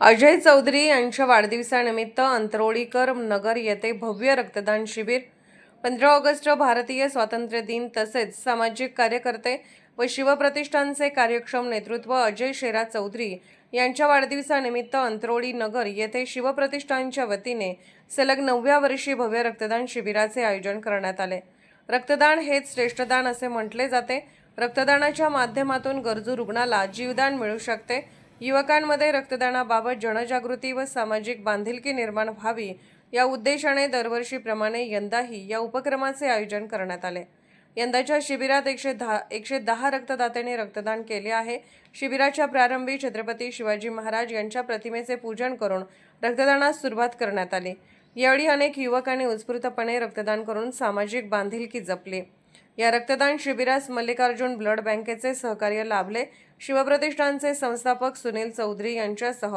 अजय चौधरी यांच्या वाढदिवसानिमित्त अंतरोळीकर नगर येथे भव्य रक्तदान शिबिर। 15 ऑगस्ट भारतीय स्वातंत्र्य दिन तसेच सामाजिक कार्यकर्ते व शिवप्रतिष्ठानचे कार्यक्षम नेतृत्व अजय शेरा चौधरी यांच्या वाढदिवसानिमित्त अंतरोळी नगर येथे शिवप्रतिष्ठानच्या वतीने सलग 9व्या वर्षी भव्य रक्तदान शिबिराचे आयोजन करण्यात आले। रक्तदान हेच श्रेष्ठदान असे म्हटले जाते। रक्तदानाच्या माध्यमातून गरजू रुग्णाला जीवदान मिळू शकते। युवकांमध्ये रक्तदानाबाबत जनजागृती व सामाजिक बांधिलकी निर्माण व्हावी या उद्देशाने दरवर्षीप्रमाणे यंदाही या उपक्रमाचे आयोजन करण्यात आले। यंदाच्या शिबिरात 110 रक्तदात्यांनी रक्तदान केले आहे। शिबिराच्या प्रारंभी छत्रपती शिवाजी महाराज यांच्या प्रतिमेचे पूजन करून रक्तदानास सुरुवात करण्यात आली। यावेळी अनेक युवकांनी उत्स्फूर्तपणे रक्तदान करून सामाजिक बांधिलकी जपली। या रक्तदान शिबिरास मल्लिकार्जुन ब्लड बँकेचे सहकार्य लाभले। शिवप्रतिष्ठानचे संस्थापक सुनील चौधरी यांच्यासह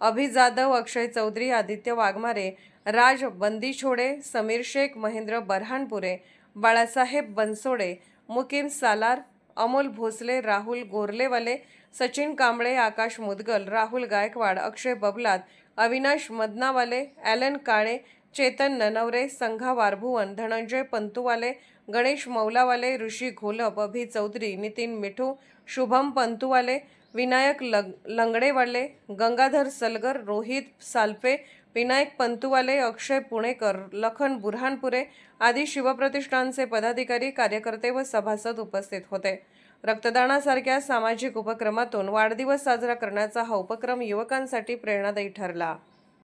अभि जाधव, अक्षय चौधरी, आदित्य वाघमारे, राज बंदीछोडे, समीर शेख, महेंद्र बरहानपुरे, बाळासाहेब बनसोडे, मुकीम सालार, अमोल भोसले, राहुल गोरलेवाले, सचिन कांबळे, आकाश मुदगल, राहुल गायकवाड, अक्षय बबलात, अविनाश मदनावाले, ॲलन काळे, चेतन ननवरे, संघा वारभुवन, धनंजय पंतुवाले, गणेश मौलावाले, ऋषी घोलप, अभि चौधरी, नितीन मिठू, शुभम पंतुवाले, विनायक लंगडेवाले, गंगाधर सलगर, रोहित सालफे, विनायक पंतुवाले, अक्षय पुणेकर, लखन बुरहानपुरे आदी शिवप्रतिष्ठानचे पदाधिकारी, कार्यकर्ते व सभासद उपस्थित होते। रक्तदानासारख्या सामाजिक उपक्रमातून वाढदिवस साजरा करण्याचा हा उपक्रम युवकांसाठी प्रेरणादायी ठरला।